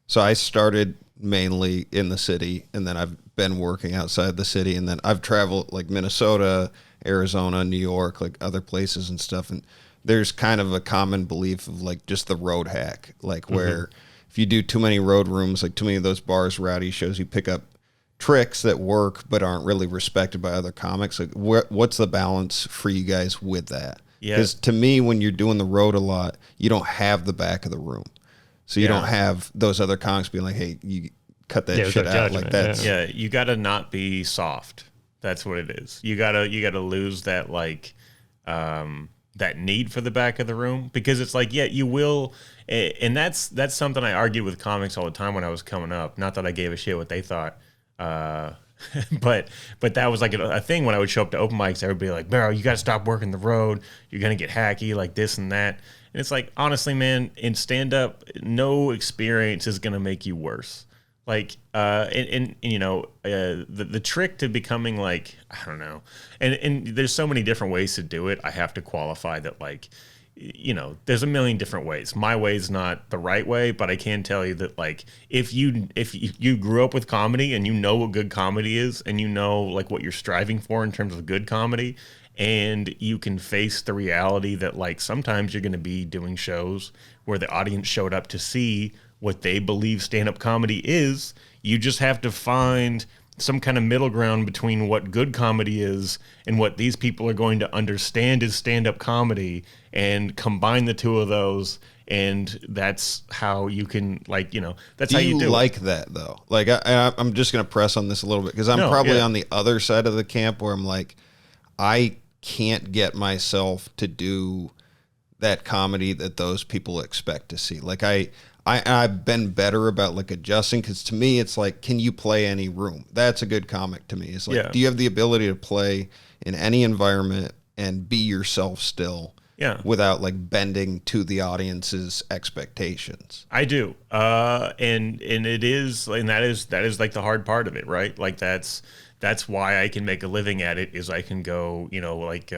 So I started mainly in the city, and then I've been working outside the city, and then I've traveled like Minnesota, Arizona, New York, like other places and stuff. And there's kind of a common belief of like just the road hack, like where if you do too many road rooms, like too many of those bars, rowdy shows, you pick up tricks that work but aren't really respected by other comics. Like what's the balance for you guys with that? Yeah. Because to me, when you're doing the road a lot, you don't have the back of the room. So you don't have those other comics being like, hey, you cut that shit out. Like that's you gotta not be soft. That's what it is. You gotta lose that like that need for the back of the room, because it's like, yeah, you will, and that's something I argued with comics all the time when I was coming up. Not that I gave a shit what they thought. But that was like a thing when I would show up to open mics. Everybody like, bro, you got to stop working the road. You're gonna get hacky, like this and that. And it's like, honestly, man, in stand up, no experience is gonna make you worse. Like, and you know, the trick to becoming like, I don't know, and there's so many different ways to do it. I have to qualify that, like, you know, there's a million different ways. My way is not the right way, but I can tell you that, like, if you grew up with comedy and you know what good comedy is, and you know like what you're striving for in terms of good comedy, and you can face the reality that like sometimes you're going to be doing shows where the audience showed up to see what they believe stand-up comedy is, you just have to find some kind of middle ground between what good comedy is and what these people are going to understand is stand-up comedy, and combine the two of those, and that's how you can, like, you know, that's how you do like it. that though? Like I'm just going to press on this a little bit, because I'm probably on the other side of the camp where I'm like, I can't get myself to do that comedy that those people expect to see. Like I've been better about like adjusting, because to me it's like, can you play any room? That's a good comic to me. It's like, do you have the ability to play in any environment and be yourself still? Without like bending to the audience's expectations. I do. And it is, and that is like the hard part of it, right? Like that's why I can make a living at it, is I can go, you know, like,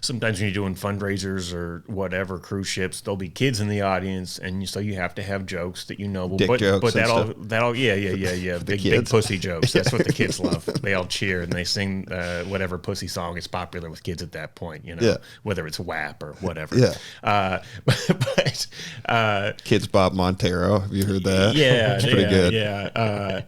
sometimes when you're doing fundraisers or whatever, cruise ships, there'll be kids in the audience, and so you have to have jokes that, you know, jokes, but that'll big pussy jokes. That's what the kids love. They all cheer and they sing whatever pussy song is popular with kids at that point, you know, whether it's WAP or whatever. But Kids Bob Montero, have you heard that? Yeah, it's pretty good. Yeah.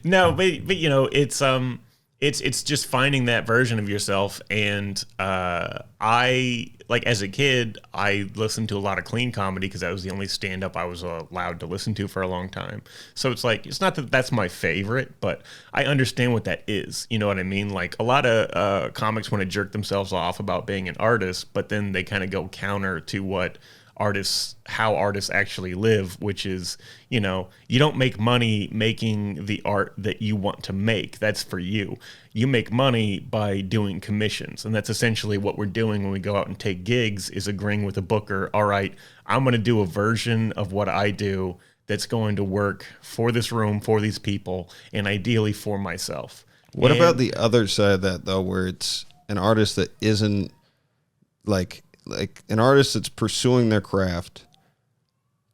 No, but you know, it's just finding that version of yourself. And I, like, as a kid, I listened to a lot of clean comedy because that was the only stand-up I was allowed to listen to for a long time. So it's like, it's not that that's my favorite, but I understand what that is. You know what I mean? Like, a lot of comics want to jerk themselves off about being an artist, but then they kind of go counter to how artists actually live, which is, you know, you don't make money making the art that you want to make. That's for you. You make money by doing commissions. And that's essentially what we're doing when we go out and take gigs, is agreeing with a booker. All right, I'm going to do a version of what I do that's going to work for this room, for these people, and ideally for myself. What about the other side of that, though, where it's an artist that isn't like an artist that's pursuing their craft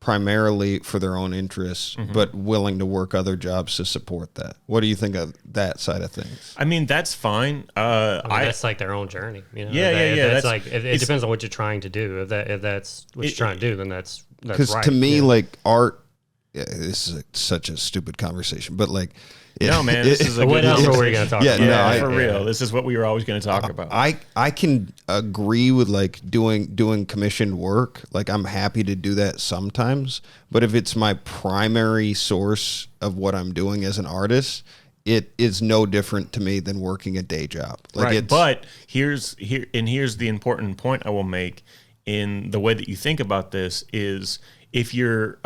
primarily for their own interests, but willing to work other jobs to support that? What do you think of that side of things? I mean, that's fine. That's like their own journey. You know? That's like, it depends on what you're trying to do. If that's what you're trying to do, then that's right. Because to me, like, art, this is such a stupid conversation, but like, no, man, this is a what good else are we going to talk about? Yeah, for real. This is what we were always going to talk about. I can agree with like doing commissioned work. Like, I'm happy to do that sometimes, but if it's my primary source of what I'm doing as an artist, it is no different to me than working a day job. Like, right. But here's the important point I will make in the way that you think about this is, if you're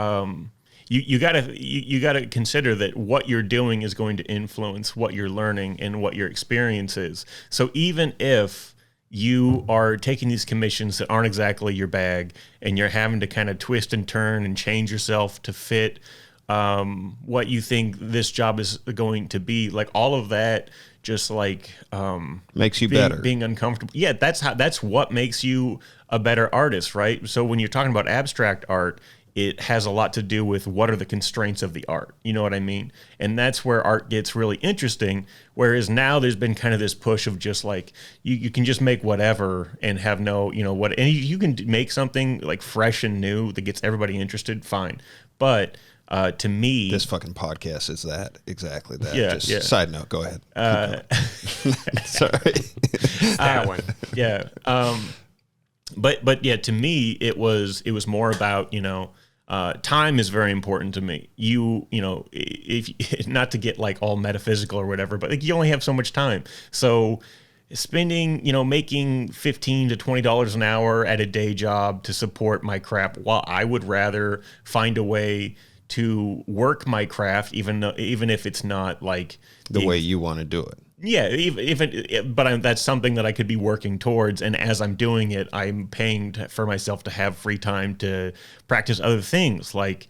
you gotta consider that what you're doing is going to influence what you're learning and what your experience is. So even if you are taking these commissions that aren't exactly your bag, and you're having to kind of twist and turn and change yourself to fit what you think this job is going to be, like, all of that just like makes you being uncomfortable. Yeah, that's what makes you a better artist, right? So when you're talking about abstract art, it has a lot to do with what are the constraints of the art. You know what I mean? And that's where art gets really interesting. Whereas now there's been kind of this push of just like, you can just make whatever and have no, and you can make something like fresh and new that gets everybody interested, fine. But to me, this fucking podcast is exactly that. Yeah. Side note, go ahead. Sorry. That one. Yeah. But yeah, to me, it was more about, time is very important to me. If not to get like all metaphysical or whatever, but like you only have so much time. So spending, making $15 to $20 an hour at a day job to support my craft, while I would rather find a way to work my craft, even if it's not like the way you want to do it. Yeah, that's something that I could be working towards, and as I'm doing it, I'm paying for myself to have free time to practice other things. Like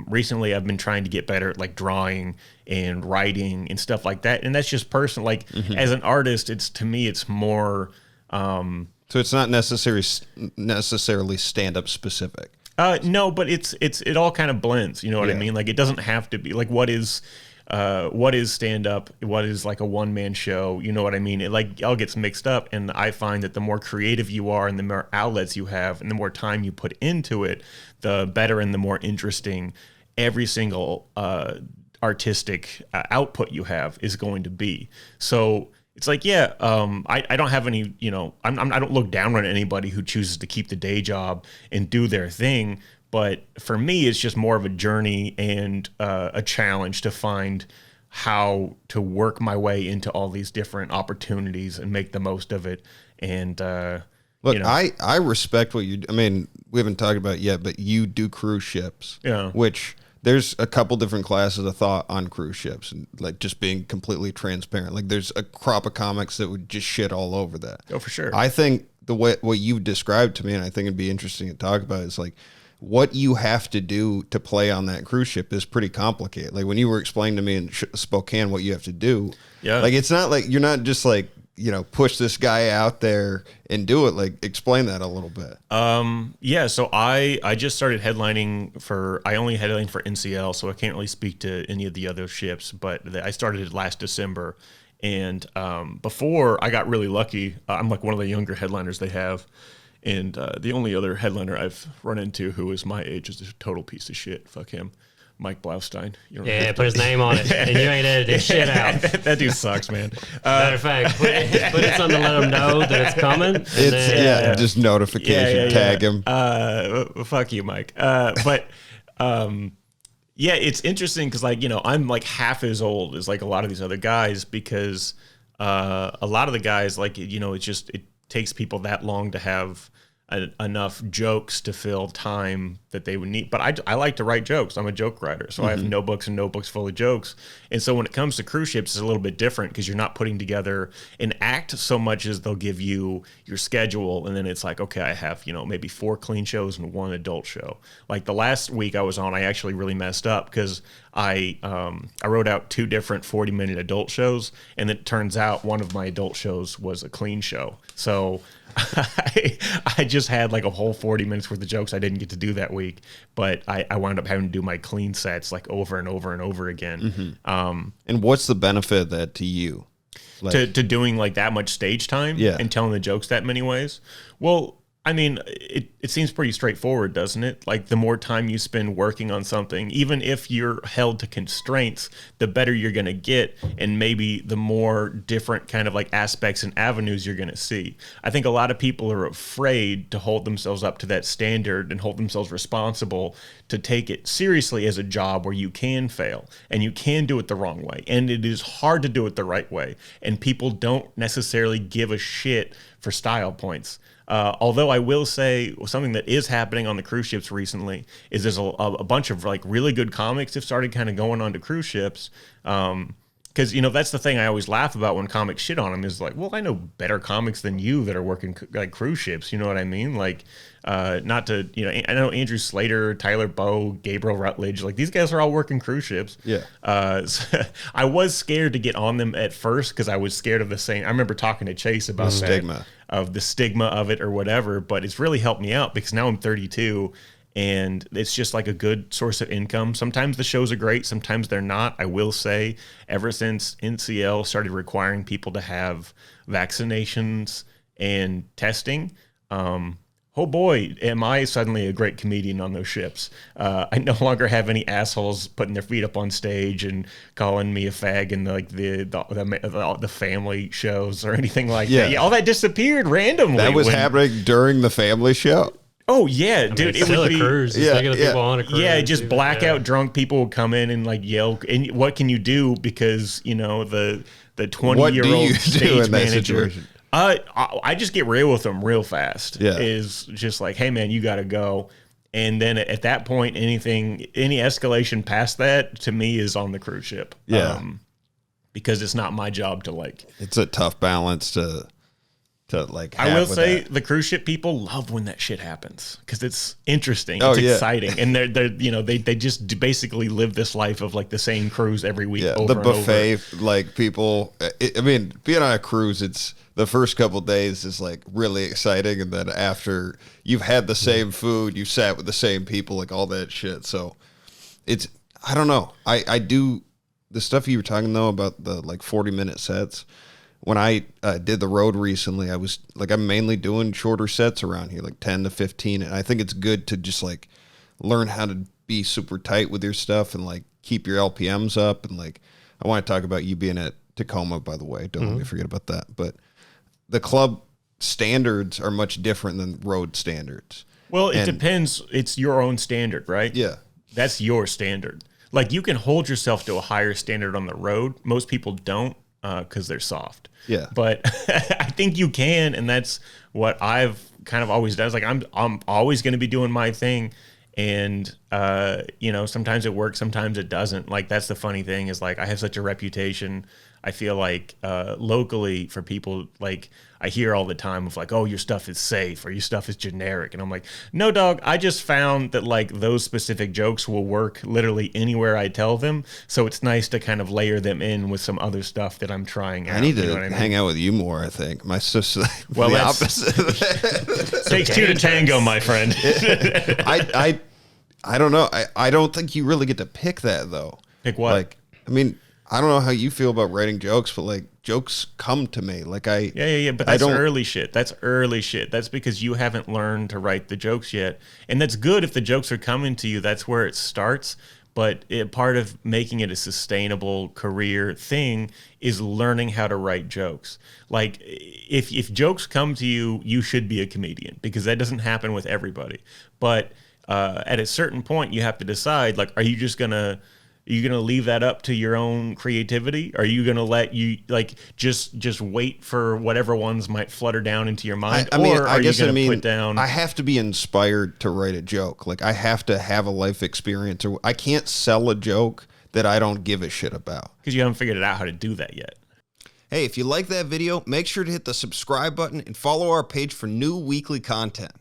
recently, I've been trying to get better at like drawing and writing and stuff like that, and that's just personal. Like as an artist, to me, it's more. So it's not necessarily stand-up specific. No, but it all kind of blends. You know what I mean? Like it doesn't have to be like what is stand up, what is like a one man show. You know what I mean? It like all gets mixed up, and I find that the more creative you are, and the more outlets you have, and the more time you put into it, the better and the more interesting every single artistic output you have is going to be. So. It's like, I don't have any, I don't look down on anybody who chooses to keep the day job and do their thing. But for me, it's just more of a journey and a challenge to find how to work my way into all these different opportunities and make the most of it. And look, I respect what we haven't talked about it yet, but you do cruise ships, which. There's a couple different classes of thought on cruise ships, and like just being completely transparent. Like there's a crop of comics that would just shit all over that. Oh, for sure. I think the way what you've described to me, and I think it'd be interesting to talk about, is like what you have to do to play on that cruise ship is pretty complicated. Like when you were explaining to me in Spokane what you have to do, like it's not like you're not just like push this guy out there and do it. Like explain that a little bit. So I just started headlining I only headlined for NCL, so I can't really speak to any of the other ships, but I started it last December. And before I got really lucky, I'm like one of the younger headliners they have. And the only other headliner I've run into who is my age is a total piece of shit. Fuck him. Mike Blaustein. Put his name on it, and you ain't edited shit out. That dude sucks, man. Matter of fact, put it something to let him know that it's coming. Just notification, tag him. Fuck you, Mike. But it's interesting because I'm like half as old as like a lot of these other guys because a lot of the guys it takes people that long to have enough jokes to fill time that they would need. But I like to write jokes. I'm a joke writer. So I have notebooks and notebooks full of jokes. And so when it comes to cruise ships, it's a little bit different because you're not putting together an act so much as they'll give you your schedule. And then it's like, okay, I have, maybe 4 clean shows and 1 adult show. Like the last week I was on, I actually really messed up because I wrote out 2 different 40-minute adult shows. And it turns out one of my adult shows was a clean show. So I just had like a whole 40 minutes worth of jokes I didn't get to do that week, but I wound up having to do my clean sets like over and over and over again. And what's the benefit of that to you? Like, to doing like that much stage time and telling the jokes that many ways? Well, I mean, it seems pretty straightforward, doesn't it? Like the more time you spend working on something, even if you're held to constraints, the better you're going to get. And maybe the more different kind of like aspects and avenues you're going to see. I think a lot of people are afraid to hold themselves up to that standard and hold themselves responsible to take it seriously as a job where you can fail and you can do it the wrong way. And it is hard to do it the right way. And people don't necessarily give a shit for style points. Although I will say something that is happening on the cruise ships recently is there's a bunch of like really good comics have started kind of going on to cruise ships. Because, that's the thing I always laugh about when comics shit on them is like, well, I know better comics than you that are working like cruise ships. You know what I mean? Like, not to, I know Andrew Slater, Tyler Bowe, Gabriel Rutledge, like these guys are all working cruise ships. Yeah. So I was scared to get on them at first because I was scared of the same. I remember talking to Chase about the stigma of it or whatever, but it's really helped me out because now I'm 32 and it's just like a good source of income. Sometimes the shows are great, sometimes they're not. I will say, ever since NCL started requiring people to have vaccinations and testing, oh boy, am I suddenly a great comedian on those ships. I no longer have any assholes putting their feet up on stage and calling me a fag in like the family shows or anything like that. Yeah, all that disappeared randomly. That was happening during the family show. Oh yeah, dude! It would be cruise. People on a cruise. Yeah, just blackout drunk people would come in and like yell. And what can you do? Because the 20-year-old stage manager. I just get real with them real fast. Yeah, is just like, hey man, you got to go. And then at that point, any escalation past that to me is on the cruise ship. Yeah, because it's not my job to like. It's a tough balance to like. I will say the cruise ship people love when that shit happens because it's interesting. It's exciting, and they just basically live this life of like the same cruise every week. Yeah, the buffet, like people. I mean, being on a cruise, it's the first couple days is like really exciting, and then after you've had the same food, you sat with the same people, like all that shit. So it's I don't know. I do the stuff you were talking though about the like 40-minute sets. When I did the road recently, I was like, I'm mainly doing shorter sets around here, like 10 to 15. And I think it's good to just like learn how to be super tight with your stuff and like keep your LPMs up. And like, I want to talk about you being at Tacoma, by the way. Don't let me forget about that. But the club standards are much different than road standards. Well, it depends. It's your own standard, right? Yeah. That's your standard. Like you can hold yourself to a higher standard on the road. Most people don't because they're soft. Yeah. But I think you can, and that's what I've kind of always done. It's like I'm always going to be doing my thing, and sometimes it works, sometimes it doesn't. Like that's the funny thing is like I have such a reputation. I feel like locally for people, like I hear all the time of like, oh, your stuff is safe or your stuff is generic. And I'm like, no, dog, I just found that like those specific jokes will work literally anywhere I tell them. So it's nice to kind of layer them in with some other stuff that I'm trying out. I need to hang out with you more, I think. My sister, well, the opposite of that. Takes two to tango, my friend. I don't know. I don't think you really get to pick that, though. Pick what? Like, I mean, I don't know how you feel about writing jokes, but like jokes come to me. Like Yeah. But that's early shit. That's early shit. That's because you haven't learned to write the jokes yet. And that's good if the jokes are coming to you. That's where it starts. But part of making it a sustainable career thing is learning how to write jokes. Like if jokes come to you, you should be a comedian because that doesn't happen with everybody. But at a certain point, you have to decide, like, are you just going to leave that up to your own creativity? Are you going to let you like just wait for whatever ones might flutter down into your mind? I have to be inspired to write a joke. Like I have to have a life experience, or I can't sell a joke that I don't give a shit about. Because you haven't figured out how to do that yet. Hey, if you like that video, make sure to hit the subscribe button and follow our page for new weekly content.